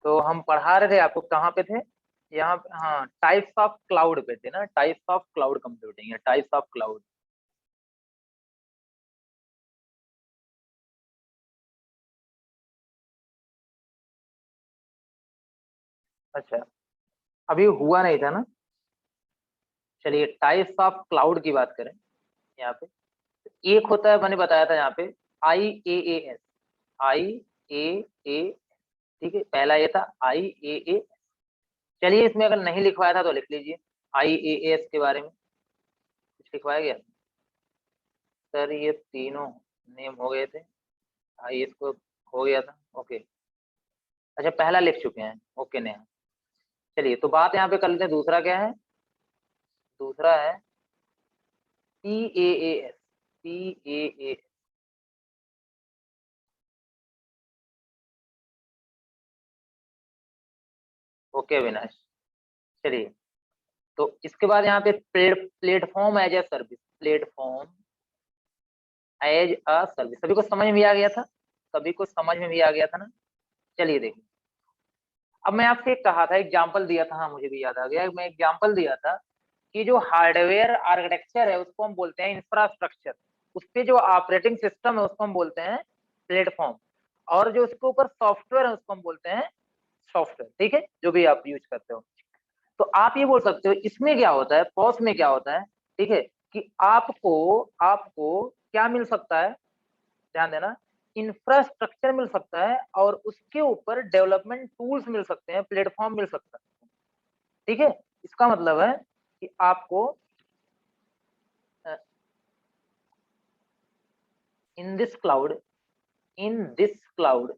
तो हम पढ़ा रहे थे आपको, कहाँ पे थे? यहाँ पे, हाँ, टाइप्स ऑफ क्लाउड पे थे ना, टाइप्स ऑफ क्लाउड कंप्यूटिंग या टाइप्स ऑफ क्लाउड। अच्छा, अभी हुआ नहीं था ना। चलिए, टाइप्स ऑफ क्लाउड की बात करें यहाँ पे। एक होता है, मैंने बताया था यहाँ पे, IaaS, IaaS। ठीक है, पहला ये था IaaS। चलिए, इसमें अगर नहीं लिखवाया था तो लिख लीजिए IaaS के बारे में। कुछ लिखवाया गया? सर ये तीनों नेम हो गए थे, IaaS को हो गया था। ओके, अच्छा, पहला लिख चुके हैं। ओके नेहा। चलिए, तो बात यहाँ पे कर लेते हैं, दूसरा क्या है? दूसरा है PaaS। PaaS। ओके अविनाश। चलिए, तो इसके बाद यहाँ पे platform as a service. Platform as a service, सभी को समझ में भी आ गया था? सभी को समझ में भी आ गया था ना? चलिए देखिए, अब मैं आपसे एक कहा था, एग्जाम्पल दिया था, हाँ मुझे भी याद आ गया, मैं एग्जाम्पल दिया था कि जो हार्डवेयर आर्किटेक्चर है उसको हम बोलते हैं इंफ्रास्ट्रक्चर, उस पे जो ऑपरेटिंग सिस्टम है उसको हम बोलते हैं प्लेटफॉर्म, और जो उसके ऊपर सॉफ्टवेयर है उसको हम बोलते हैं सॉफ्टवेयर। ठीक है, जो भी आप यूज करते हो। तो आप ये बोल सकते हो इसमें क्या होता है, पॉस में क्या होता है, ठीक है, कि आपको आपको क्या मिल सकता है, ध्यान देना, इंफ्रास्ट्रक्चर मिल सकता है और उसके ऊपर डेवलपमेंट टूल्स मिल सकते हैं, प्लेटफॉर्म मिल सकता है। ठीक है, इसका मतलब है कि आपको in this cloud, in this cloud,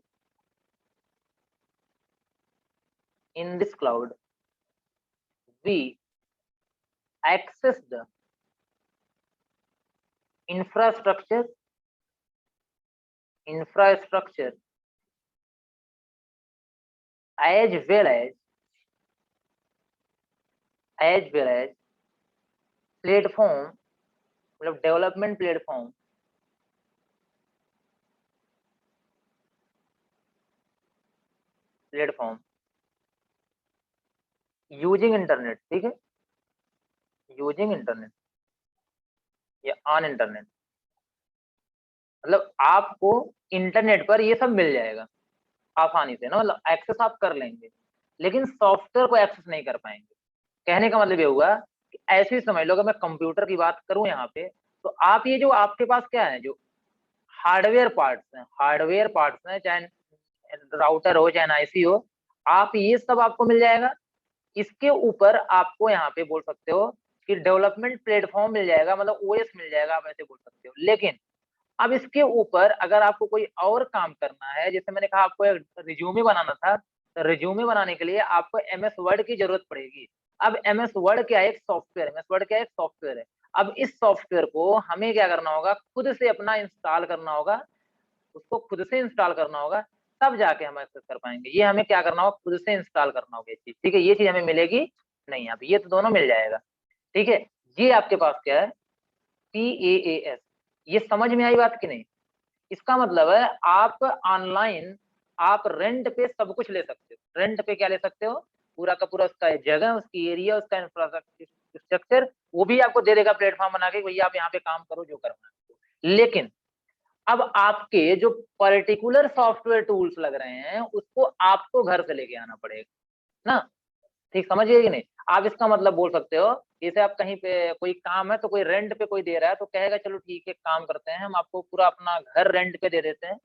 in this cloud we access the infrastructure, infrastructure as well as platform, मतलब development platform, platform using internet. ठीक है, यूजिंग इंटरनेट या ऑन इंटरनेट, मतलब आपको इंटरनेट पर ये सब मिल जाएगा आसानी से ना, मतलब एक्सेस आप कर लेंगे, लेकिन सॉफ्टवेयर को एक्सेस नहीं कर पाएंगे। कहने का मतलब ये हुआ कि ऐसे ही समझ लो, अगर मैं कंप्यूटर की बात करूं यहाँ पे, तो आप ये जो आपके पास क्या है, जो हार्डवेयर पार्ट्स हैं, हार्डवेयर पार्ट्स हैं, चाहे राउटर हो चाहे आईसी हो, आप ये सब आपको मिल जाएगा। इसके ऊपर आपको यहाँ पे बोल सकते हो कि डेवलपमेंट प्लेटफॉर्म मिल जाएगा, मतलब ओएस मिल जाएगा, आप ऐसे बोल सकते हो। लेकिन अब इसके ऊपर अगर आपको कोई और काम करना है, जैसे मैंने कहा आपको एक रिज्यूमे बनाना था, तो रिज्यूमे बनाने के लिए आपको एमएस वर्ड की जरूरत पड़ेगी। अब एमएस वर्ड क्या है? एक सॉफ्टवेयर। एमएस वर्ड क्या है? एक सॉफ्टवेयर है। अब इस सॉफ्टवेयर को हमें क्या करना होगा? खुद से अपना इंस्टॉल करना होगा, उसको खुद से इंस्टॉल करना होगा, तब जाके हम एक्सेस कर पाएंगे। ये हमें क्या करना होगा? खुद से इंस्टॉल करना होगा ये चीज। ठीक है, ये चीज हमें मिलेगी नहीं यहाँ पे, ये तो दोनों मिल जाएगा। ठीक है, ये आपके पास क्या है? PaaS। ये समझ में आई बात कि नहीं? इसका मतलब है आप ऑनलाइन, आप रेंट पे सब कुछ ले सकते हो। रेंट पे क्या ले सकते हो? पूरा का पूरा उसका जगह, उसकी एरिया, उसका इंफ्रास्ट्रक्चर, वो भी आपको दे देगा प्लेटफॉर्म बना के, भैया आप यहाँ पे काम करो जो करना है। लेकिन अब आपके जो पर्टिकुलर सॉफ्टवेयर टूल्स लग रहे हैं उसको आपको घर से लेके आना पड़ेगा ना। ठीक समझिए कि नहीं? आप इसका मतलब बोल सकते हो, जैसे आप कहीं पे कोई काम है, तो कोई रेंट पे कोई दे रहा है, तो कहेगा चलो ठीक है, काम करते हैं, हम आपको पूरा अपना घर रेंट पे दे देते हैं।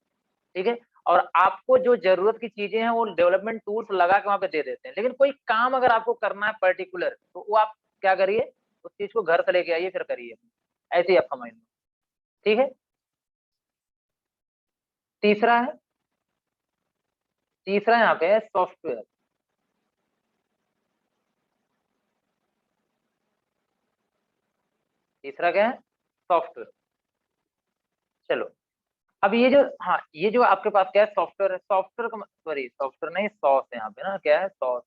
ठीक है, और आपको जो जरूरत की चीजें हैं वो डेवलपमेंट टूल्स लगा के वहां पे दे देते हैं। लेकिन कोई काम अगर आपको करना है पर्टिकुलर, तो वो आप क्या करिए? उस चीज को घर से लेके आइए, फिर करिए। ऐसे ही आप समझ लो। ठीक है, तीसरा है, तीसरा यहाँ पे है सॉफ्टवेयर। तीसरा क्या है? सॉफ्टवेयर। चलो, अब ये जो, हाँ, ये जो आपके पास क्या है? सॉफ्टवेयर है। सॉफ्टवेयर का, सॉरी, सॉफ्टवेयर नहीं, सॉस है यहाँ पे ना, क्या है? SaaS,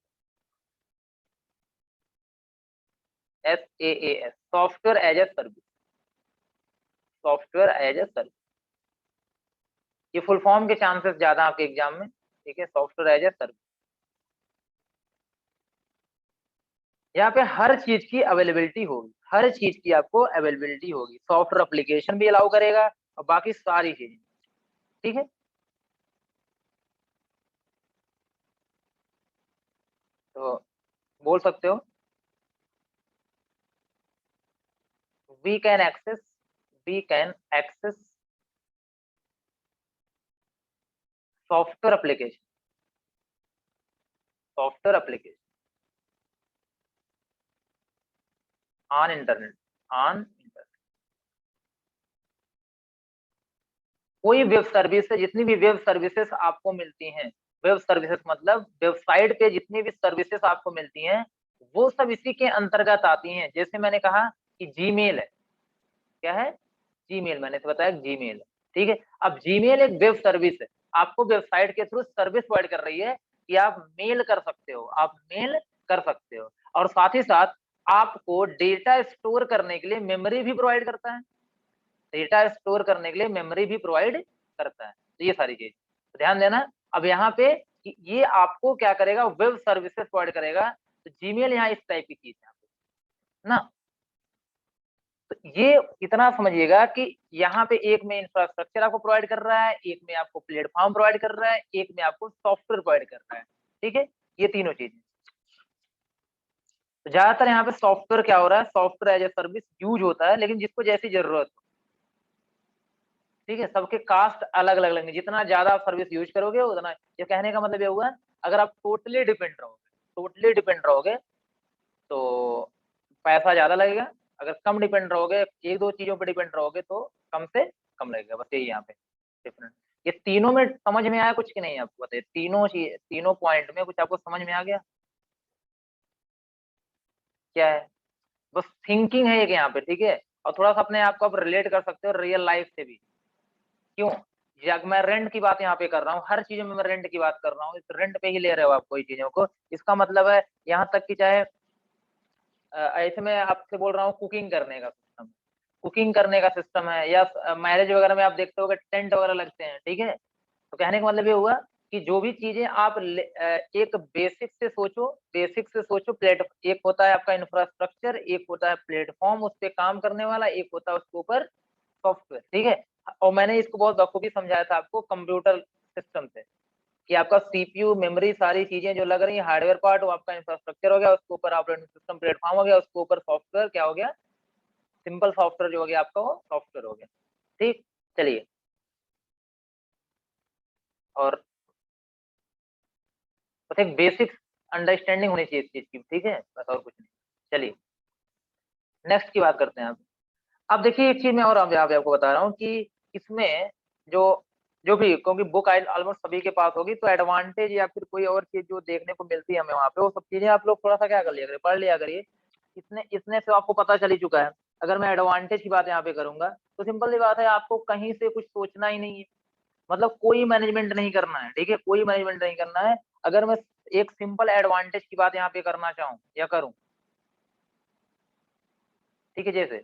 SaaS, software as a service. Software as a service, ये फुल फॉर्म के चांसेस ज्यादा आपके एग्जाम में। ठीक है, सॉफ्टवेयर एज ए सर्विस। यहाँ पे हर चीज की अवेलेबिलिटी होगी, हर चीज की आपको अवेलेबिलिटी होगी, सॉफ्टवेयर एप्लीकेशन भी अलाउ करेगा और बाकी सारी चीजें, ठीक है। तो बोल सकते हो we can access, we can access software application, software application on internet, on internet. कोई वेब सर्विस है, जितनी भी वेब सर्विसेज आपको मिलती हैं, वेब सर्विसेज मतलब वेबसाइट पे जितनी भी सर्विसेज आपको मिलती हैं, वो सब इसी के अंतर्गत आती हैं। जैसे मैंने कहा कि जीमेल है, क्या है, जीमेल, मैंने तो बताया जीमेल है, ठीक है। अब जीमेल एक वेब सर्विस है, आपको वेबसाइट के थ्रू सर्विस प्रोवाइड कर रही है कि आप मेल कर सकते हो, आप मेल कर सकते हो, और साथ ही साथ आपको डेटा स्टोर करने के लिए मेमोरी भी प्रोवाइड करता है, डेटा स्टोर करने के लिए मेमोरी भी प्रोवाइड करता है। तो ये सारी चीज तो ध्यान देना। अब यहाँ पे कि ये आपको क्या करेगा, वेब सर्विसेज प्रोवाइड करेगा। तो जीमेल यहाँ इस टाइप की चीज है ना। तो ये इतना समझिएगा कि यहाँ पे एक में इंफ्रास्ट्रक्चर आपको प्रोवाइड कर रहा है, एक में आपको प्लेटफॉर्म प्रोवाइड कर रहा है, एक में आपको सॉफ्टवेयर प्रोवाइड कर रहा है, ठीक है। ये तीनों चीजें, तो ज्यादातर यहाँ पे सॉफ्टवेयर क्या हो रहा है, software as a service use होता है, लेकिन जिसको जैसी जरूरत हो, ठीक है। सबके कास्ट अलग अलग लगेंगे, जितना ज्यादा आप सर्विस यूज करोगे उतना, ये कहने का मतलब ये हुआ, अगर आप टोटली डिपेंड रहोगे, टोटली डिपेंड रहोगे तो पैसा ज्यादा लगेगा, अगर कम डिपेंड रहोगे, एक दो चीजों पर डिपेंड रहोगे तो कम से कम लगेगा, बस यही यहाँ पे डिफरेंस। ये तीनों में समझ में आया कुछ कि नहीं, आपको बताइए, तीनों चीज, तीनों पॉइंट में कुछ आपको समझ में आ गया, क्या है, बस थिंकिंग है एक यहाँ पे, ठीक है। और थोड़ा सा अपने आप को आप रिलेट कर सकते हो रियल लाइफ से भी, क्यों, या मैं रेंट की बात यहाँ पे कर रहा हूँ, हर चीजों में मैं रेंट की बात कर रहा हूँ, रेंट पे ही ले रहे हो आप कोई चीजों को, इसका मतलब है यहाँ तक कि चाहे ऐसे में आपसे बोल रहा हूँ कुकिंग करने का सिस्टम, कुकिंग करने का सिस्टम है, या मैरिज वगैरह में आप देखते हो टेंट वगैरह लगते हैं, ठीक है। तो कहने का मतलब ये हुआ कि जो भी चीजें आप एक बेसिक से सोचो, बेसिक से सोचो, प्लेट एक होता है आपका इंफ्रास्ट्रक्चर, एक होता है प्लेटफॉर्म उस पर काम करने वाला, एक होता है उसके ऊपर सॉफ्टवेयर, ठीक है। और मैंने इसको बहुत बखूबी समझाया था आपको कंप्यूटर सिस्टम से, कि आपका सीपीयू मेमोरी सारी चीजें जो लग रही है हार्डवेयर पार्ट, वो आपका इंफ्रास्ट्रक्चर हो गया, उसके ऊपर ऑपरेटिंग सिस्टम प्लेटफॉर्म हो गया, उसके ऊपर सॉफ्टवेयर क्या हो गया, सिंपल सॉफ्टवेयर जो हो गया आपका वो सॉफ्टवेयर हो गया, ठीक। चलिए, और बस एक बेसिक अंडरस्टैंडिंग होनी चाहिए इस चीज की, ठीक है, बस और कुछ नहीं। चलिए नेक्स्ट की बात करते हैं आप। अब देखिए एक चीज मैं और यहाँ पे आपको बता रहा हूँ कि इसमें जो जो भी, क्योंकि बुक ऑलमोस्ट सभी के पास होगी, तो एडवांटेज या फिर कोई और चीज जो देखने को मिलती है हमें वहाँ पे, वो सब चीजें आप लोग थोड़ा सा क्या कर लिया करिए, पढ़ लिया करिए। इसने इसने से आपको पता चल ही चुका है। अगर मैं एडवांटेज की बात यहाँ पे करूंगा, तो सिंपल सी बात है, आपको कहीं से कुछ सोचना ही नहीं है, मतलब कोई मैनेजमेंट नहीं करना है, ठीक है, कोई मैनेजमेंट नहीं करना है। अगर मैं एक सिंपल एडवांटेज की बात यहाँ पे करना चाहूँ या करूँ, ठीक है, जैसे,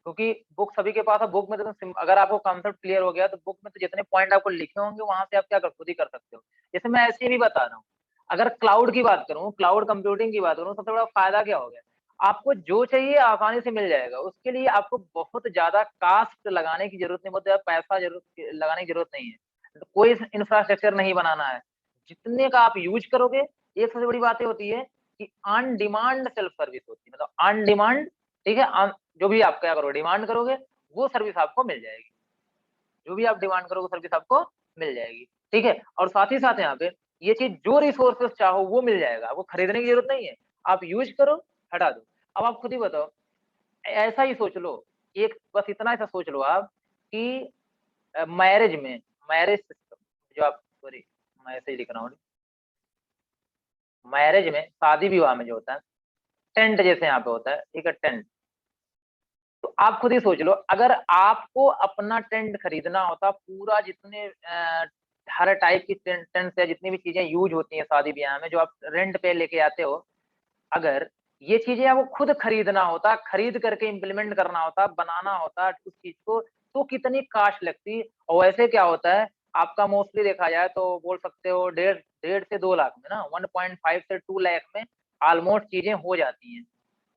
क्योंकि बुक सभी के पास है, बुक में तो अगर आपको कॉन्सेप्ट क्लियर हो गया तो बुक में तो जितने पॉइंट आपको लिखे होंगे वहां से आप क्या कर खुद ही कर सकते हो। जैसे मैं ऐसे भी बता रहा हूँ, अगर क्लाउड की बात करूँ, क्लाउड कंप्यूटिंग की बात करूँ, सबसे बड़ा फायदा क्या हो गया, आपको जो चाहिए आसानी से मिल जाएगा, उसके लिए आपको बहुत ज्यादा कास्ट लगाने की जरूरत नहीं, बहुत ज्यादा पैसा जरूरत लगाने की जरूरत नहीं है, तो कोई इंफ्रास्ट्रक्चर नहीं बनाना है, जितने का आप यूज करोगे। एक सबसे बड़ी बात ये होती है कि ऑन डिमांड सेल्फ सर्विस होती है, मतलब ऑन डिमांड, ठीक है, जो भी आप क्या करो डिमांड करोगे वो सर्विस आपको मिल जाएगी, जो भी आप डिमांड करोगे सर्विस आपको मिल जाएगी, ठीक है। और साथ ही साथ यहाँ पे ये चीज जो रिसोर्सेस चाहो वो मिल जाएगा, आपको खरीदने की जरूरत नहीं है, आप यूज करो, हटा दो। अब आप खुद ही बताओ, ऐसा ही सोच लो, एक बस इतना ऐसा सोच लो आप कि मैरिज में, मैरिज सिस्टम जो आप, सॉरी मैं ऐसे ही लिख रहा हूँ, मैरिज में शादी विवाह में जो होता है, टेंट जैसे यहाँ पे होता है, ठीक है, टेंट, तो आप खुद ही सोच लो, अगर आपको अपना टेंट खरीदना होता, पूरा जितने हर टाइप की टेंट या जितनी भी चीजें यूज होती हैं शादी ब्याह में जो आप रेंट पे लेके आते हो, अगर ये चीजें आपको खुद खरीदना होता, खरीद करके इम्प्लीमेंट करना होता, बनाना होता उस चीज को, तो कितनी कास्ट लगती। और वैसे क्या होता है, आपका मोस्टली देखा जाए तो बोल सकते हो 1.5 से 2 लाख में ना, 1.5 से 2 लाख में ऑलमोस्ट चीजें हो जाती हैं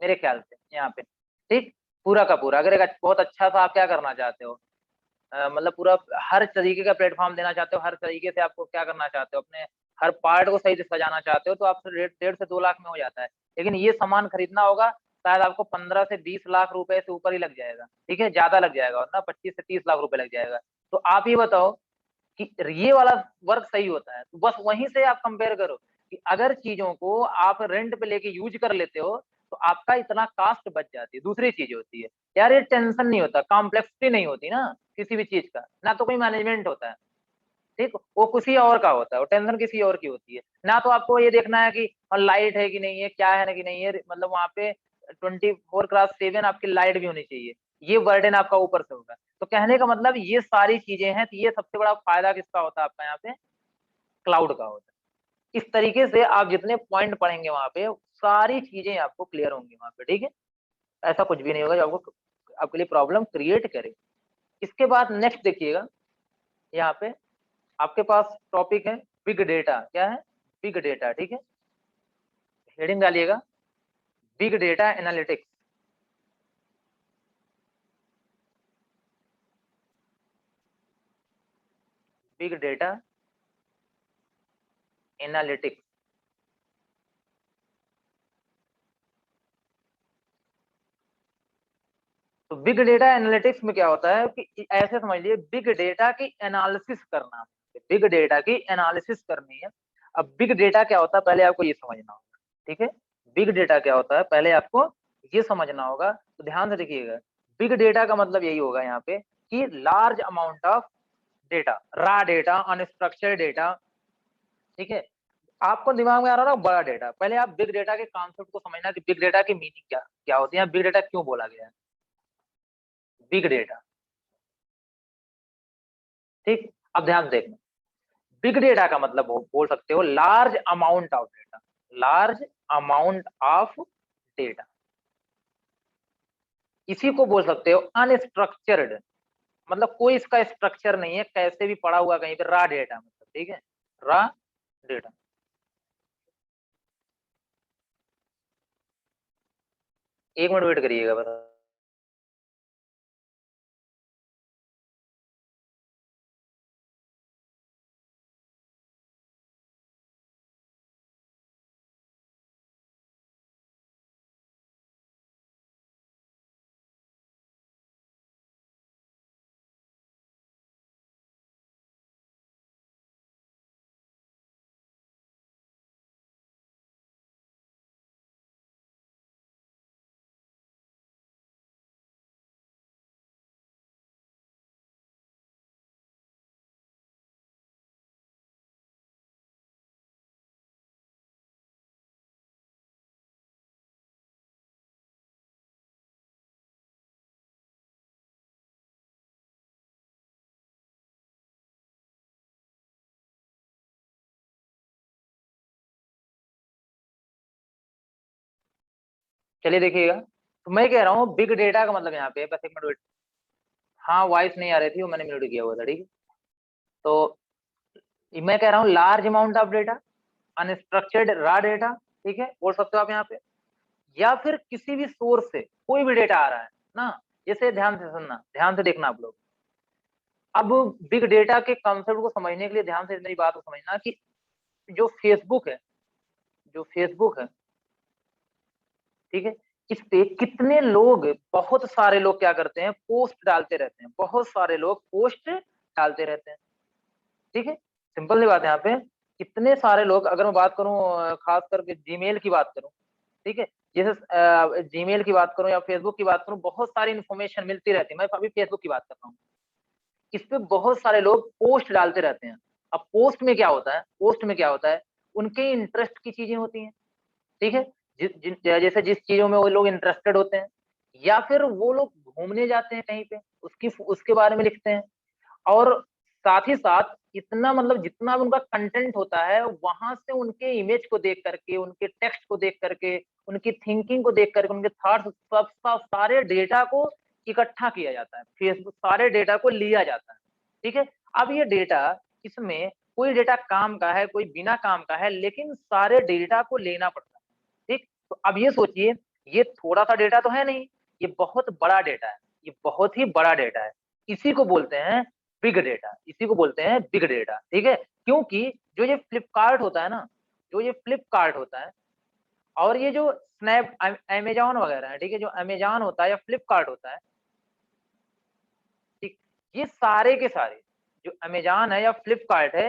मेरे ख्याल से यहाँ पे, ठीक। पूरा का पूरा अगर एक बहुत अच्छा सा आप क्या करना चाहते हो, मतलब पूरा हर तरीके का प्लेटफॉर्म देना चाहते हो, हर तरीके से आपको क्या करना चाहते हो, अपने हर पार्ट को सही से सजाना चाहते हो, तो आप 1.5 से 2 लाख में हो जाता है। लेकिन ये सामान खरीदना होगा शायद आपको 15 से 20 लाख रुपए से ऊपर ही लग जाएगा, ठीक है, ज्यादा लग जाएगा, और ना 25 से 30 लाख रुपए लग जाएगा। तो आप ये बताओ कि ये वाला वर्क सही होता है, तो बस वहीं से आप कंपेयर करो कि अगर चीजों को आप रेंट पे लेके यूज कर लेते हो तो आपका इतना कास्ट बच जाती है। दूसरी चीज होती है यार, ये टेंशन नहीं होता, कॉम्प्लेक्सिटी नहीं होती ना किसी भी चीज का, ना तो कोई मैनेजमेंट होता है, ठीक, वो किसी और का होता है, वो टेंशन किसी और की होती है। ना तो आपको ये देखना है कि लाइट है कि नहीं है, क्या है ना कि नहीं है, मतलब वहां पे 24/7 आपकी लाइट भी होनी चाहिए, ये बर्डन आपका ऊपर से होगा। तो कहने का मतलब ये सारी चीजें हैं, तो ये सबसे बड़ा फायदा किसका होता है आपका यहाँ पे, क्लाउड का होता है। इस तरीके से आप जितने पॉइंट पढ़ेंगे वहां पे सारी चीजें आपको क्लियर होंगी वहां पे, ठीक है। ऐसा कुछ भी नहीं होगा जो आपको आपके लिए प्रॉब्लम क्रिएट करे। इसके बाद नेक्स्ट देखिएगा, यहाँ पे आपके पास टॉपिक है बिग डेटा। क्या है, बिग डेटा, ठीक है। हेडिंग डालिएगा big data analytics. Big data analytics. तो बिग डेटा एनालिटिक्स में क्या होता है कि ऐसे समझ लीजिए बिग डेटा की एनालिसिस करना, बिग डेटा की एनालिसिस करनी है। अब बिग डेटा क्या होता है पहले आपको ये समझना होगा, ठीक है। बिग डेटा क्या होता है पहले आपको ये समझना होगा, तो ध्यान से देखिएगा। बिग डेटा का मतलब यही होगा यहाँ पे कि लार्ज अमाउंट ऑफ डेटा, रा डेटा, अनस्ट्रक्चर्ड डेटा, ठीक है। आपको दिमाग में आ रहा है ना बड़ा डेटा, पहले आप बिग डेटा के कॉन्सेप्ट को समझना कि बिग डेटा की मीनिंग क्या क्या होती है, बिग डेटा क्यों बोला गया है बिग डेटा, ठीक। अब ध्यान से देखना, बिग डेटा का मतलब बोल सकते हो large amount of data, large amount of data. इसी को बोल सकते हो अनस्ट्रक्चर्ड, मतलब कोई इसका स्ट्रक्चर नहीं है, कैसे भी पड़ा हुआ कहीं पे, रा डेटा मतलब, ठीक है, रा डेटा। एक मिनट वेट करिएगा बस। चलिए देखिएगा, तो मैं कह रहा हूँ बिग डेटा का मतलब यहाँ पे, बस एक मिनट वेट। हाँ वॉइस नहीं आ रही थी, वो मैंने म्यूट किया हुआ था, ठीक है। तो मैं कह रहा हूँ large amount of data, unstructured रा डेटा, ठीक है, बोल सकते हो आप यहाँ पे। या फिर किसी भी सोर्स से कोई भी डेटा आ रहा है ना, जैसे ध्यान से सुनना, ध्यान से देखना आप लोग। अब बिग डेटा के कॉन्सेप्ट को समझने के लिए ध्यान से मेरी बात को समझना कि जो फेसबुक है, जो फेसबुक है, ठीक है, इस पे कितने लोग, बहुत सारे लोग क्या करते हैं, पोस्ट डालते रहते हैं, बहुत सारे लोग पोस्ट डालते रहते हैं, ठीक है। सिंपल सी बात है यहाँ पे, कितने सारे लोग, अगर मैं बात करूं खास करके जीमेल की बात करूं, ठीक है, जैसे जीमेल की बात करूं या फेसबुक की बात करूं, बहुत सारी इन्फॉर्मेशन मिलती रहती है। मैं अभी फेसबुक की बात कर रहा हूँ, इस पे बहुत सारे लोग पोस्ट डालते रहते हैं। अब पोस्ट में क्या होता है, पोस्ट में क्या होता है, उनके इंटरेस्ट की चीजें होती हैं, ठीक है। जैसे जिस चीजों में वो लोग इंटरेस्टेड होते हैं, या फिर वो लोग घूमने जाते हैं कहीं पे, उसकी उसके बारे में लिखते हैं। और साथ ही साथ इतना मतलब जितना भी उनका कंटेंट होता है, वहां से उनके इमेज को देख करके, उनके टेक्स्ट को देख करके, उनकी थिंकिंग को देख करके, उनके थॉट्स, सब सारे डेटा को इकट्ठा किया जाता है, फेसबुक सारे डेटा को लिया जाता है, ठीक है। अब ये डेटा, इसमें कोई डेटा काम का है, कोई बिना काम का है, लेकिन सारे डेटा को लेना पड़ता है, ठीक। तो अब ये सोचिए, ये थोड़ा सा डेटा तो है नहीं, ये बहुत बड़ा डेटा है, ये बहुत ही बड़ा डेटा है। इसी को बोलते हैं बिग डेटा, इसी को बोलते हैं बिग डेटा, ठीक है? क्योंकि जो ये फ्लिपकार्ट होता है ना, जो ये फ्लिपकार्ट होता है और ये जो स्नैप अमेज़न वगैरह है, ठीक है? जो अमेज़न होता है या फ्लिपकार्ट होता है, ठीक? ये सारे के सारे जो अमेज़न है या फ्लिपकार्ट है,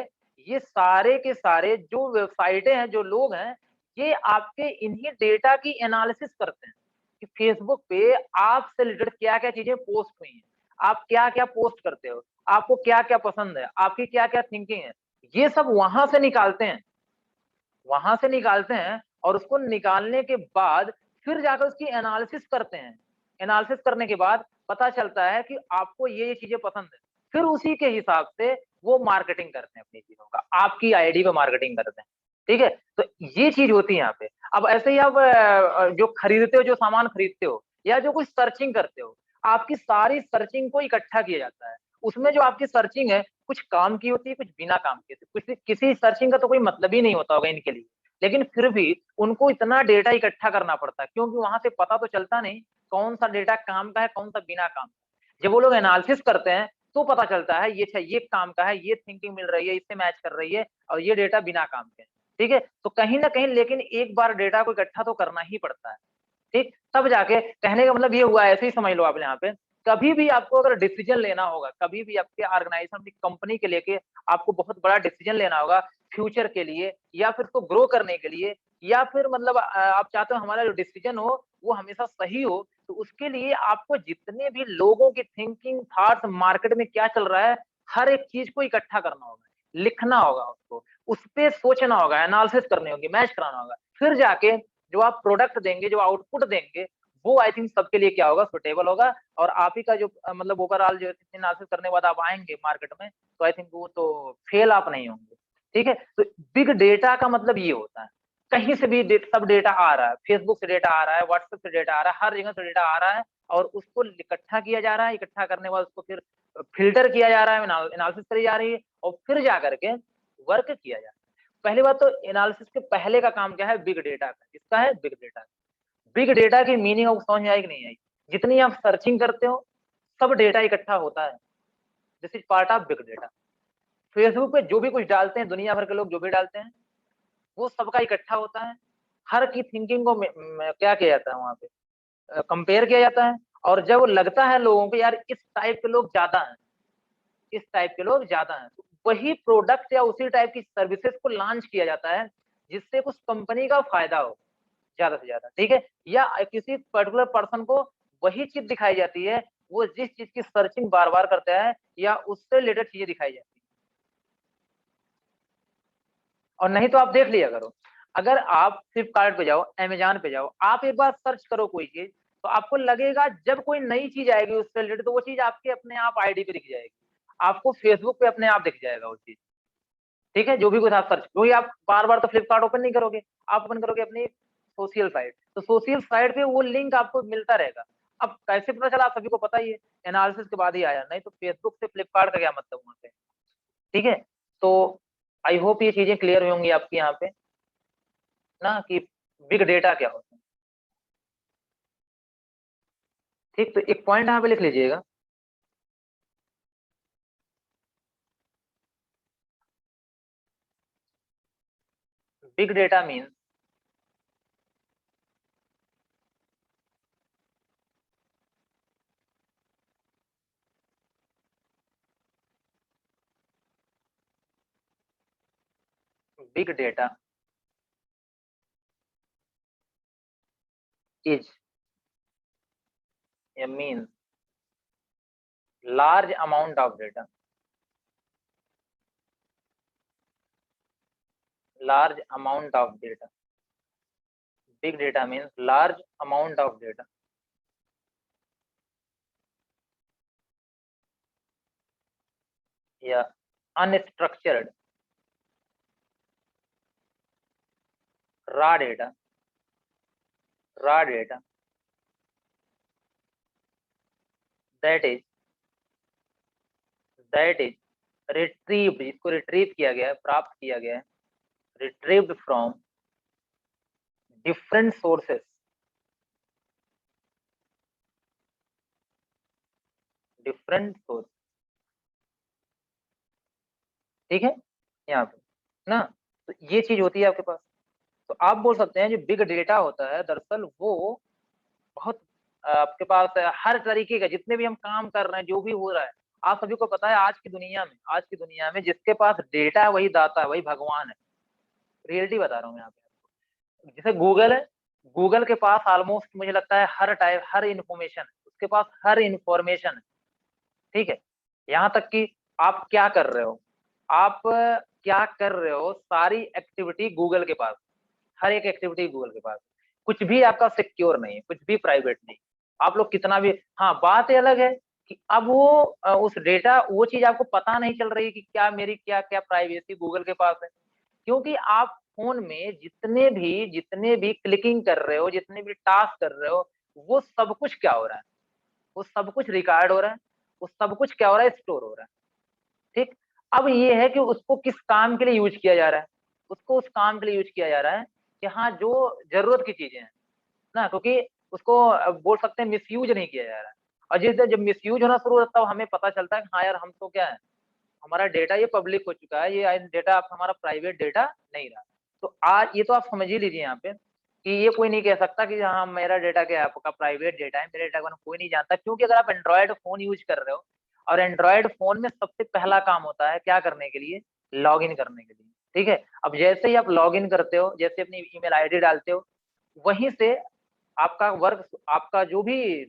ये सारे के सारे जो वेबसाइटें हैं, जो लोग हैं, ये आपके इन्हीं डेटा की एनालिसिस करते हैं कि फेसबुक पे आपसे रिलेटेड क्या-क्या चीज़ें पोस्ट हुई हैं। आप क्या-क्या पोस्ट करते हो, आपको क्या-क्या पसंद है, आपकी क्या-क्या थिंकिंग है, ये सब वहाँ से निकालते हैं। वहाँ से निकालते हैं और उसको निकालने के बाद फिर जाकर उसकी एनालिसिस करते हैं। एनालिसिस करने के बाद पता चलता है कि आपको ये चीज़ें पसंद है। फिर उसी के हिसाब से वो मार्केटिंग करते हैं अपनी चीज़ों का, आपकी आईडी पे मार्केटिंग करते हैं। ठीक है? तो ये चीज़ होती है यहाँ पे। अब ऐसे ही आप जो खरीदते हो, जो सामान खरीदते हो या जो कुछ सर्चिंग करते हो, आपकी सारी सर्चिंग को इकट्ठा किया जाता है। उसमें जो आपकी सर्चिंग है, कुछ काम की होती है, कुछ बिना काम की होती है। किसी किसी सर्चिंग का तो कोई मतलब ही नहीं होता होगा इनके लिए। लेकिन फिर भी उनको इतना डेटा इकट्ठा करना पड़ता है क्योंकि वहाँ से पता तो चलता नहीं, कौन-सा डेटा काम का है, कौन-सा बिना काम का। जब वो लोग एनालिसिस करते हैं, तो पता चलता है ये अच्छा ये काम का है, ये थिंकिंग मिल रही है, इससे मैच कर रही है और ये डेटा बिना काम के है। ठीक है? तो कहीं न कहीं लेकिन एक बार डेटा को इकट्ठा तो करना ही पड़ता है। ठीक? तब जाके कहने का मतलब ये हुआ ऐसे ही समझ लो आप यहाँ पे, कभी भी आपको अगर डिसीज़न लेना होगा, कभी भी आपके ऑर्गनाइज़ेशन अपनी कंपनी के लेके आपको बहुत बड़ा डिसीज़न लेना होगा फ्यूचर के लिए या फिर उसको ग्रो करने के लिए या फिर मतलब आप चाहते हो हमारा जो डिसीज़न हो, वो हमेशा सही हो, तो उसके लिए आपको जितने भी लोगों की थिंकिंग, थॉट्स मार्केट में क्या चल रहा है, हर एक चीज़ को इकट्ठा करना होगा, लिखना होगा उसको, उसपे सोचना होगा, एनालिसिस करनी होगी, मैच कराना होगा। फिर जाके जो आप प्रोडक्ट देंगे, जो आउटपुट देंगे, वो आई थिंक सबके लिए क्या होगा, सूटेबल होगा और आप ही का जो मतलब ओवरऑल जो एनालिसिस करने के बाद आप आएँगे मार्केट में, तो आई थिंक वो तो फेल आप नहीं होंगे। ठीक है? तो बिग डेटा का मतलब ये होता है। कहीं से भी सब डेटा आ रहा है, फेसबुक से डेटा आ रहा है, व्हाट्सएप से डेटा आ रहा है, हर जगह से डेटा आ रहा है और उसको इकट्ठा किया जा रहा है, इकट्ठा करने के बाद उसको फिर फ़िल्टर किया जा रहा है, एनालिसिस करी जा रही है और फिर जाकर के वर्क किया जा रहा है। पहली बात तो एनालिसिस के पहले का काम क्या है? बिग डेटा का। किसका है? बिग डेटा का। बिग डेटा की मीनिंग आपको समझ में आई कि नहीं आई? जितनी आप सर्चिंग करते हो, सब डेटा इकट्ठा होता है। This is part of big data. Facebook पे जो भी कुछ डालते हैं, दुनिया भर के लोग जो भी डालते हैं, वो सबका इकट्ठा होता है। हर की थिंकिंग को क्या किया जाता है वहाँ पे कंपेयर किया जाता है और जब लगता है लोगों को यार इस टाइप के लोग ज़्यादा हैं, इस टाइप के लोग ज़्यादा हैं, तो वही प्रोडक्ट या उसी टाइप की सर्विसेज़ को लॉन्च किया जाता है, जिससे उस कंपनी का फ़ायदा हो। ज़्यादा से ज़्यादा, ठीक है? या किसी पर्टिकुलर पर्सन को वही चीज़ दिखाई जाती है, वो जिस चीज़ की सर्चिंग बार-बार करता है या उससे रिलेटेड चीज़ें दिखाई जाती हैं। और नहीं तो आप देख लिया करो, अगर आप फ्लिपकार्ट पे जाओ, अमेज़न पे जाओ, आप एक बार सर्च करो कोई चीज़, तो आपको लगेगा जब कोई नई चीज़ आएगी उससे रिलेटेड तो वो चीज़ आपके अपने आप आईडी पे दिख जाएगी। आपको फेसबुक पे अपने आप दिख जाएगा वो चीज़, ठीक है? जो भी कुछ आप सर्च क्योंकि आप बार-बार तो फ्लिपकार्ट ओपन नहीं करोगे, आप ओपन करोगे अपनी सोशल साइट, तो सोशल साइट पे वो लिंक आपको मिलता रहेगा। अब कैसे पता चला आप सभी को पता ही है, एनालिसिस के बाद ही आया, नहीं तो फेसबुक से फ्लिपकार्ट का क्या मतलब वहाँ पे, ठीक है? तो आई होप ये चीज़ें क्लियर हुई होंगी आपकी यहाँ पे ना कि बिग डेटा क्या होता है, ठीक? तो एक पॉइंट यहाँ पे लिख लीजिएगा, big data means big data is या means large amount of data, large amount of data, big data means large amount of data या unstructured raw data, raw data that is that is retrieved इसको retrieve किया गया है, प्राप्त किया गया है, retrieved from different sources, different source, ठीक है यहाँ पे ना। तो ये चीज होती है आपके पास। तो आप बोल सकते हैं जो बिग डेटा होता है दरअसल वो बहुत आपके पास हर तरीके का जितने भी हम काम कर रहे हैं जो भी हो रहा है, आप सभी को पता है आज की दुनिया में जिसके पास डेटा है वही दाता है, वही भगवान है। रियलिटी बता रहा हूँ मैं यहाँ पे। जैसे गूगल है, गूगल के पास ऑलमोस्ट मुझे लगता है हर इंफॉर्मेशन है, उसके पास हर इंफॉर्मेशन है, ठीक है। यहाँ तक कि आप क्या कर रहे हो, आप क्या कर रहे हो, सारी एक्टिविटी गूगल के पास, हर एक एक्टिविटी गूगल के पास। कुछ भी आपका सिक्योर नहीं है, कुछ भी प्राइवेट नहीं। आप लोग कितना भी, हाँ बात ये अलग है कि अब वो उस डेटा वो चीज आपको पता नहीं चल रही कि क्या मेरी क्या क्या प्राइवेसी गूगल के पास है। क्योंकि आप फोन में जितने भी क्लिकिंग कर रहे हो, जितने भी टास्क कर रहे हो, वो सब कुछ क्या हो रहा है, वो सब कुछ रिकॉर्ड हो रहा है, वो सब कुछ क्या हो रहा है, स्टोर हो रहा है, ठीक। अब ये है कि उसको किस काम के लिए यूज किया जा रहा है, उसको उस काम के लिए यूज किया जा रहा है कि हाँ जो जरूरत की चीजें हैं ना, क्योंकि उसको बोल सकते हैं मिसयूज नहीं किया जा रहा है। और जिस दिन जब मिसयूज होना शुरू होता है तब हमें पता चलता है कि हाँ यार हम तो क्या है, हमारा डेटा ये पब्लिक हो चुका है, ये डेटा अब हमारा प्राइवेट डेटा नहीं रहा। तो आज ये तो आप समझ ही लीजिए यहाँ पे कि ये कोई नहीं कह सकता कि हाँ मेरा डेटा क्या है, आपका प्राइवेट डेटा है, मेरे डेटा को कोई नहीं जानता। क्योंकि अगर आप एंड्रॉयड फोन यूज कर रहे हो और एंड्रॉयड फोन में सबसे पहला काम होता है क्या करने के लिए, लॉग इन करने के लिए, ठीक है। अब जैसे ही आप लॉग इन करते हो, जैसे अपनी ईमेल आईडी डालते हो, वहीं से आपका वर्क, आपका जो भी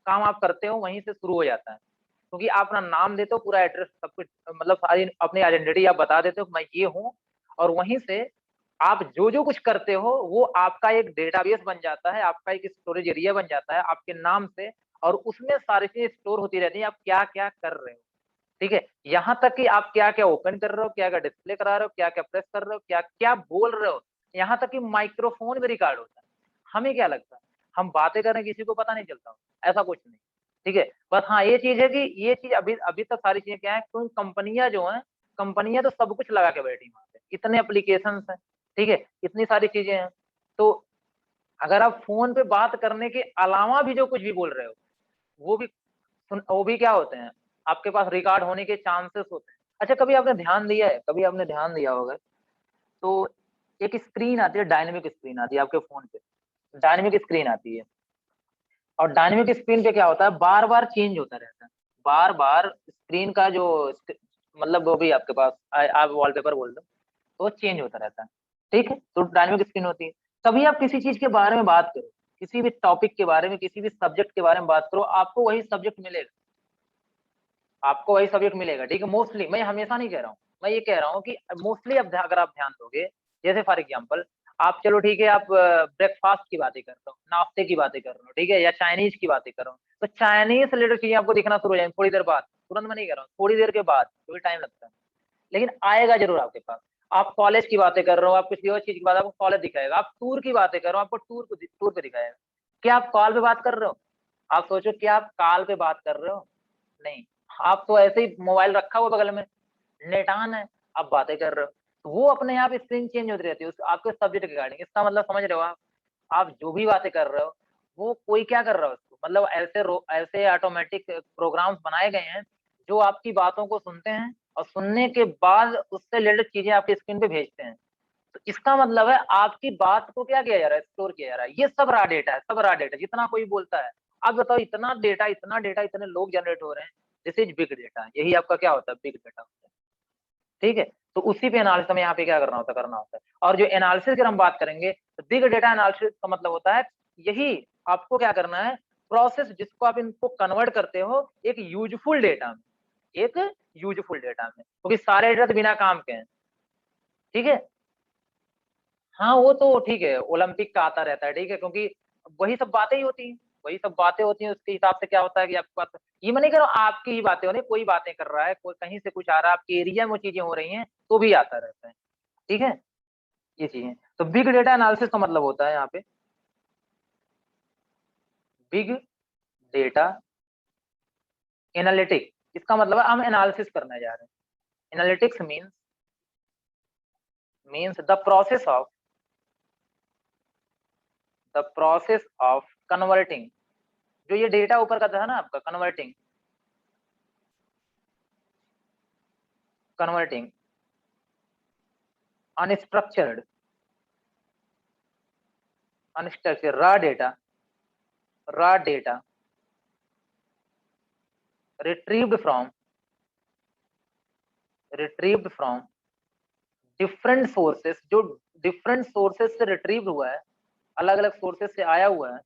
काम आप करते हो वहीं से शुरू हो जाता है। क्योंकि आप अपना नाम देते हो, पूरा एड्रेस सब कुछ, मतलब सारी अपनी आइडेंटिटी आप बता देते हो मैं ये हूँ। और वहीं से आप जो जो कुछ करते हो वो आपका एक डेटाबेस बन जाता है, आपका एक स्टोरेज एरिया बन जाता है आपके नाम से। और उसमें सारी चीजें स्टोर होती रहती है, आप क्या क्या कर रहे हो, ठीक है। यहाँ तक कि आप क्या क्या ओपन कर रहे हो, क्या क्या डिस्प्ले करा रहे हो, क्या क्या प्रेस कर रहे हो, क्या क्या बोल रहे हो, यहाँ तक कि माइक्रोफोन में रिकॉर्ड होता है। हमें क्या लगता है हम बातें कर रहे हैं, किसी को पता नहीं चलता, ऐसा कुछ नहीं, ठीक है। बस हाँ ये चीज है कि ये चीज अभी अभी तक सारी चीजें क्या है, क्योंकि कंपनियां जो हैं, कंपनियां तो सब कुछ लगा के बैठी वहां पे, इतने एप्लीकेशन हैं, ठीक है, इतनी सारी चीजें हैं। तो अगर आप फोन पे बात करने के अलावा भी जो कुछ भी बोल रहे हो, वो भी वो भी क्या होते हैं, आपके पास रिकॉर्ड होने के चांसेस होते हैं। अच्छा कभी आपने ध्यान दिया है, कभी आपने ध्यान दिया होगा, तो एक स्क्रीन आती है, डायनेमिक स्क्रीन आती है आपके फोन पे, डायनेमिक स्क्रीन आती है। और डायनेमिक स्क्रीन पे क्या होता है, बार बार चेंज होता रहता है, बार बार स्क्रीन का जो मतलब वो भी आपके पास आप वॉलपेपर बोल दो, तो वो चेंज होता रहता है, ठीक है। तो डायनेमिक स्क्रीन होती है। कभी आप किसी चीज के बारे में बात करो, किसी भी टॉपिक के बारे में, किसी भी सब्जेक्ट के बारे में बात करो, आपको वही सब्जेक्ट मिलेगा, आपको वही सब्जेक्ट मिलेगा, ठीक है। मोस्टली, मैं हमेशा नहीं कह रहा हूँ, मैं ये कह रहा हूँ कि मोस्टली अब अगर आप ध्यान दोगे, जैसे फॉर एग्जांपल आप चलो ठीक है, आप ब्रेकफास्ट की बातें कर रहे हो, नाश्ते की बातें कर रहे हो, ठीक है, या चाइनीज की बातें कर रहे हो, तो चाइनीज से रिलेटेड चीजें आपको दिखना शुरू हो जाएंगी थोड़ी देर बाद, तुरंत मैं नहीं कह रहा हूँ, थोड़ी देर के बाद, थोड़ी टाइम लगता है, लेकिन आएगा जरूर आपके पास। आप कॉलेज की बातें कर रहे हो, आप किसी और चीज की बात, आपको कॉलेज दिखाएगा। आप टूर की बातें कर रहे हो, आपको टूर पे दिखाएगा। क्या आप कॉल पे बात कर रहे हो, आप सोचो क्या आप कॉल पे बात कर रहे हो, नहीं, आप तो ऐसे ही मोबाइल रखा हुआ बगल में, नेट ऑन है, आप बातें कर रहे हो, तो वो अपने आप स्क्रीन चेंज होती रहती है उस आपके सब्जेक्ट रिगार्डिंग। इसका मतलब समझ रहे हो आप जो भी बातें कर रहे हो, वो कोई क्या कर रहा है उसको, मतलब ऐसे ऑटोमेटिक प्रोग्राम्स बनाए गए हैं जो आपकी बातों को सुनते हैं और सुनने के बाद उससे रिलेटेड चीजें आपकी स्क्रीन पे भेजते हैं। तो इसका मतलब है आपकी बात को क्या किया जा रहा है, स्टोर किया जा रहा है। ये सब रॉ डेटा है, सब रॉ डेटा जितना कोई बोलता है। अब बताओ इतना डेटा इतने लोग जनरेट हो रहे हैं, दिस इज बिग डेटा, यही आपका क्या होता है, बिग डेटा होता है, ठीक है। तो उसी पे एनालिसिस हमें यहाँ पे क्या करना होता है। और जो एनालिसिस की हम बात करेंगे, तो बिग डेटा एनालिसिस का मतलब होता है यही, आपको क्या करना है, प्रोसेस जिसको आप इनको कन्वर्ट करते हो एक यूजफुल डेटा में, एक यूजफुल डेटा में, क्योंकि सारे डेटा तो बिना काम के हैं, ठीक है। हाँ वो तो ठीक है, ओलंपिक का आता रहता है, ठीक है, क्योंकि वही सब बातें ही होती हैं, वही सब बातें होती हैं, उसके हिसाब से क्या होता है कि आपके पास, ये मैं नहीं कह रहा हूँ आपकी ही बातें हो रही, कोई बातें कर रहा है, कोई कहीं से कुछ आ रहा है, आपके एरिया में वो चीजें हो रही हैं, तो भी आता रहता है, ठीक है। ये चीजें, तो बिग डेटा एनालिसिस का मतलब होता है यहाँ पे, बिग डेटा एनालिटिक, इसका मतलब है हम एनालिसिस करने जा रहे हैं। Analytics means the process of the process of converting, जो ये डेटा ऊपर का था ना आपका, converting unstructured raw data retrieved from different sources, जो डिफरेंट सोर्सेस से रिट्रीव हुआ है, अलग अलग सोर्सेस से आया हुआ है,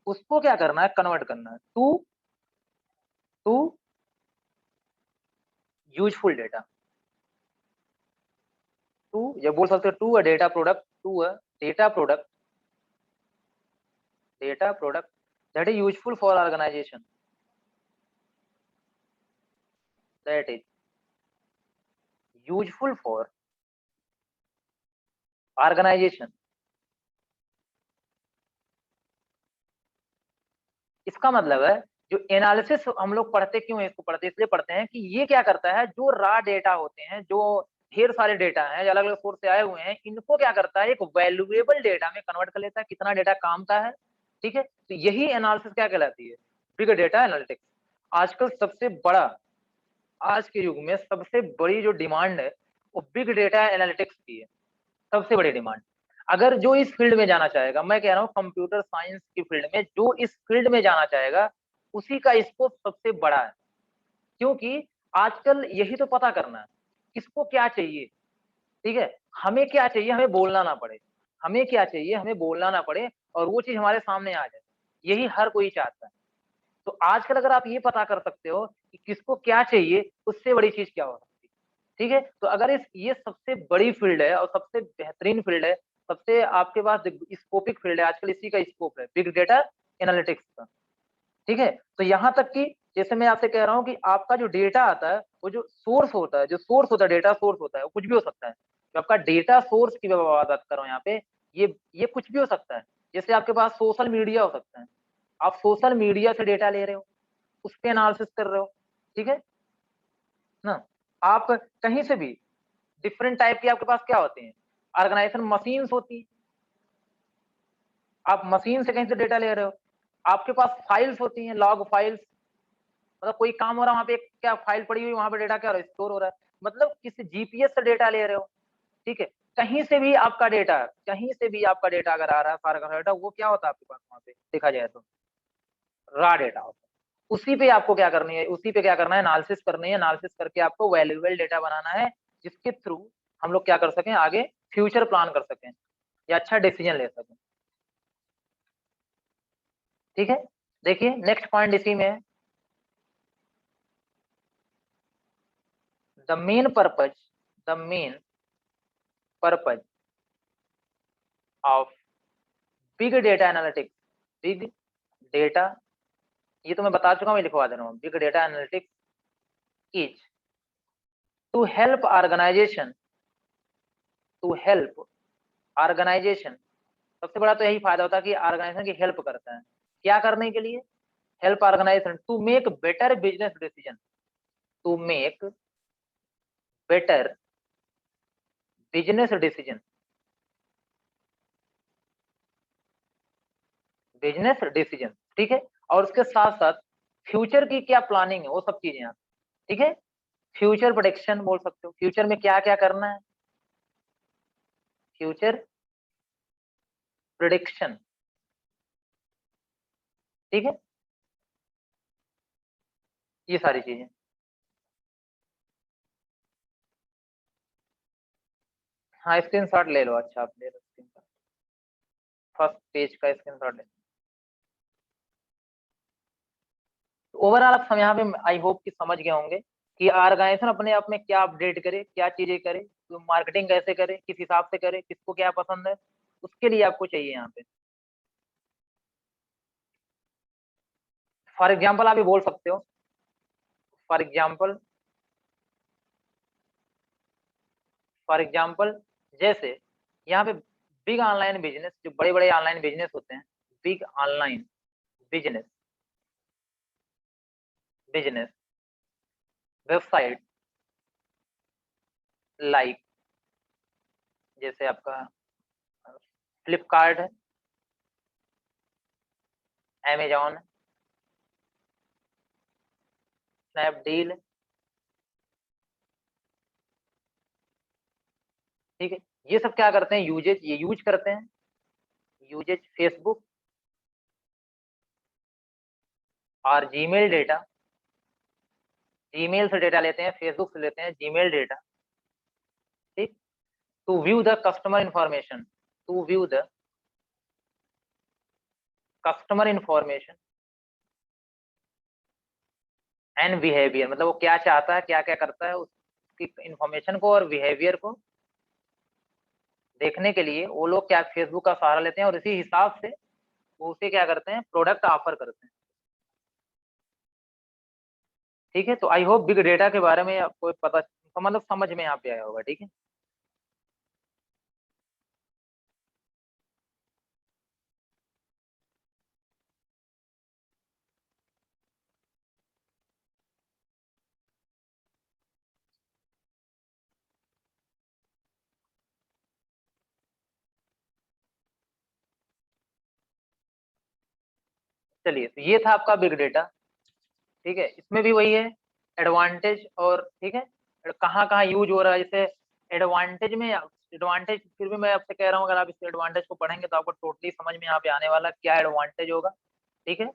उसको क्या करना है, कन्वर्ट करना है टू यूजफुल डेटा, टू, ये बोल सकते हो to a data product, that is useful for organisation, that is useful for organisation. इसका मतलब है जो एनालिसिस हम लोग पढ़ते क्यों है, इसको पढ़ते इसलिए पढ़ते हैं कि ये क्या करता है, जो रॉ डेटा होते हैं, जो ढेर सारे डेटा हैं, अलग अलग सोर्स से आए हुए हैं, इनको क्या करता है, एक वैल्यूएबल डेटा में कन्वर्ट कर लेता है, कितना डेटा काम का है, ठीक है। तो यही एनालिसिस क्या कहलाती है, बिग डेटा एनालिटिक्स। आजकल सबसे बड़ा, आज के युग में सबसे बड़ी जो डिमांड है वो बिग डेटा एनालिटिक्स की है, सबसे बड़ी डिमांड। अगर जो इस फील्ड में जाना चाहेगा, मैं कह रहा हूँ कंप्यूटर साइंस की फील्ड में, जो इस फील्ड में जाना चाहेगा उसी का स्कोप सबसे बड़ा है, क्योंकि आजकल यही तो पता करना है किसको क्या चाहिए, ठीक है, हमें क्या चाहिए, हमें बोलना ना पड़े, हमें क्या चाहिए, हमें बोलना ना पड़े, और वो चीज हमारे सामने आ जाए, यही हर कोई चाहता है। तो आजकल अगर आप ये पता कर सकते हो कि किसको क्या चाहिए, उससे बड़ी चीज क्या हो सकती है, ठीक है। तो अगर इस ये सबसे बड़ी फील्ड है और सबसे बेहतरीन फील्ड है, सबसे आपके पास स्कोपिक फील्ड है, आजकल इसी का स्कोप है बिग डेटा एनालिटिक्स का, ठीक है। तो यहाँ तक कि जैसे मैं आपसे कह रहा हूँ कि आपका जो डेटा आता है, वो जो सोर्स होता है, डेटा सोर्स होता है, वो कुछ भी हो सकता है। जो आपका डेटा सोर्स की मैं बात कर रहा हूँ यहाँ पे, ये कुछ भी हो सकता है। जैसे आपके पास सोशल मीडिया हो सकता है, आप सोशल मीडिया से डेटा ले रहे हो, उस पे एनालिसिस कर रहे हो, ठीक है ना। आप कहीं से भी डिफरेंट टाइप की आपके पास क्या होते हैं, ऑर्गेनाइजेशन मशीन्स होती है, आप मशीन से कहीं से डेटा ले रहे हो, आपके पास फाइल्स होती हैं, लॉग फाइल्स, मतलब कोई काम हो रहा है वहां पे क्या फाइल पड़ी हुई, वहां पे डेटा क्या स्टोर हो रहा है, मतलब किसी जीपीएस से डेटा ले रहे हो, ठीक है। कहीं से भी आपका डेटा, कहीं से भी आपका डेटा अगर आ रहा है, सारा का डेटा, वो क्या होता है आपके पास, वहां पे देखा जाए तो रॉ डेटा होता है। उसी पे आपको क्या करनी है, उसी पे क्या करना है, एनालिसिस करनी है, एनालिसिस करके आपको वैल्यूएबल डेटा बनाना है, जिसके थ्रू हम लोग क्या कर सकें, आगे फ्यूचर प्लान कर सकें या अच्छा डिसीजन ले सकें, ठीक है। देखिए नेक्स्ट पॉइंट इसी में है, the main purpose the main purpose of big data analytics, big data, ये तो मैं बता चुका हूं, मैं लिखवा दे रहा हूं, big data analytics is to help organisation, to help organisation, सबसे बड़ा तो यही फायदा होता है कि ऑर्गेनाइजेशन की हेल्प करता है, क्या करने के लिए, help organisation to make better business decision, to make better business decision, business decision, ठीक है। और उसके साथ साथ फ्यूचर की क्या प्लानिंग है, वो सब चीजें यहाँ, ठीक है। फ्यूचर प्रोडिक्शन बोल सकते हो, फ्यूचर में क्या क्या करना है, फ्यूचर प्रोडिक्शन, ठीक है, ये सारी चीजें। हाँ स्क्रीन शॉट ले लो, अच्छा आप ले लो स्क्रीन शॉट, फर्स्ट पेज का स्क्रीन शॉट ले। ओवरऑल आप यहाँ पे आई होप कि समझ गए होंगे कि ऑर्गेनाइजेशन अपने आप में क्या अपडेट करे, क्या चीजें करे, तो मार्केटिंग कैसे करे, किस हिसाब से करे, किसको क्या पसंद है, उसके लिए आपको चाहिए यहाँ पे। फॉर एग्जाम्पल आप ये बोल सकते हो, फॉर एग्जाम्पल, जैसे यहाँ पे बिग ऑनलाइन बिजनेस, जो बड़े बड़े ऑनलाइन बिजनेस होते हैं, big online business, website like, जैसे आपका फ्लिपकार्ट है, अमेजॉन है, स्नैपडील है, ठीक है। ये सब क्या करते हैं, यूजेज, ये यूज करते हैं, यूजेज फेसबुक और जीमेल डेटा, जीमेल से डेटा लेते हैं, फेसबुक से लेते हैं जीमेल डेटा, ठीक, to view the customer information, to view the customer information and behaviour, मतलब वो क्या चाहता है, क्या क्या करता है, उसकी इंफॉर्मेशन को और बिहेवियर को देखने के लिए वो लोग क्या फेसबुक का सहारा लेते हैं, और इसी हिसाब से वो उसे क्या करते हैं, प्रोडक्ट ऑफर करते हैं, ठीक है। तो आई होप बिग डेटा के बारे में आपको पता, मतलब समझ में यहाँ पे आया होगा, ठीक है। चलिए, तो ये था आपका बिग डेटा, ठीक है। इसमें भी वही है, एडवांटेज और, ठीक है, कहाँ कहाँ यूज हो रहा है। जैसे एडवांटेज में, एडवांटेज फिर भी मैं आपसे कह रहा हूँ, अगर आप इस एडवांटेज को पढ़ेंगे तो आपको टोटली समझ में यहाँ पे आने वाला क्या एडवांटेज होगा, ठीक है।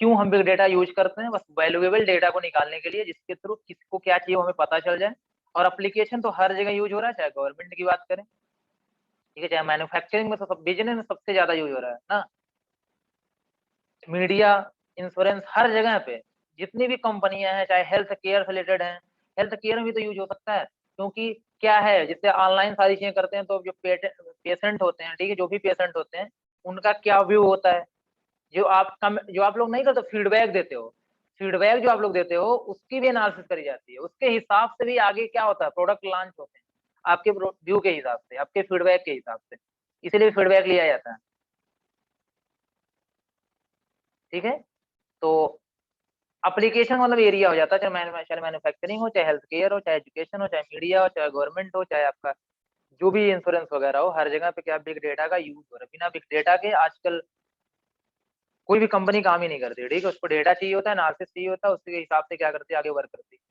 क्यों हम बिग डेटा यूज करते हैं, बस वैल्यूएबल डेटा को निकालने के लिए, जिसके थ्रू किसको क्या चाहिए हमें पता चल जाए। और एप्लीकेशन तो हर जगह यूज हो रहा है, चाहे गवर्नमेंट की बात करें, ठीक है, चाहे मैन्युफैक्चरिंग में, तो सब बिजनेस में सबसे ज्यादा यूज हो रहा है ना, मीडिया, इंश्योरेंस, हर जगह पे जितनी भी कंपनियां हैं, चाहे हेल्थ केयर से रिलेटेड हैं, हेल्थ केयर में भी तो यूज हो सकता है, क्योंकि क्या है, जिससे ऑनलाइन सारी चीजें करते हैं, तो जो पेशेंट होते हैं, ठीक है, जो भी पेशेंट होते हैं, उनका क्या व्यू होता है, जो आप लोग नहीं करते, फीडबैक देते हो, फीडबैक जो आप लोग देते हो उसकी भी एनालिसिस करी जाती है, उसके हिसाब से भी आगे क्या होता है, प्रोडक्ट लॉन्च होते हैं, आपके व्यू के हिसाब से, आपके फीडबैक के हिसाब से, इसीलिए फीडबैक लिया जाता है, ठीक है। तो एप्लीकेशन मतलब एरिया हो जाता है, चाहे मैन्युफैक्चरिंग हो, चाहे हेल्थ केयर हो, चाहे एजुकेशन हो, चाहे मीडिया हो, चाहे गवर्नमेंट हो, चाहे आपका जो भी इंश्योरेंस वगैरह हो, हर जगह पे क्या बिग डेटा का यूज हो रहा है। बिना बिग डेटा के आजकल कोई भी कंपनी काम ही नहीं करती, ठीक है, उसको डेटा चाहिए होता है, एनालिसिस चाहिए होता है, उसके हिसाब से क्या करती है, आगे वर्क करती है।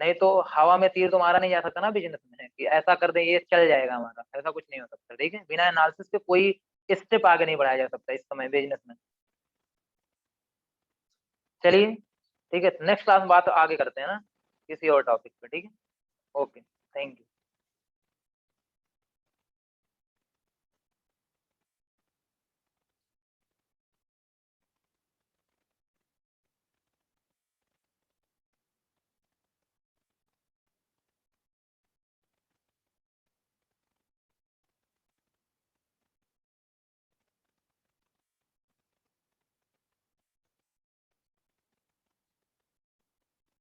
नहीं तो हवा में तीर तो मारा नहीं जा सकता ना बिजनेस में, कि ऐसा कर दे ये चल जाएगा हमारा, ऐसा कुछ नहीं हो सकता, ठीक है। बिना एनालिसिस के कोई स्टेप आगे नहीं बढ़ाया जा सकता इस समय बिजनेस में। चलिए, ठीक है, नेक्स्ट क्लास में बात आगे करते हैं ना, किसी और टॉपिक पे, ठीक है। Okay, thank you.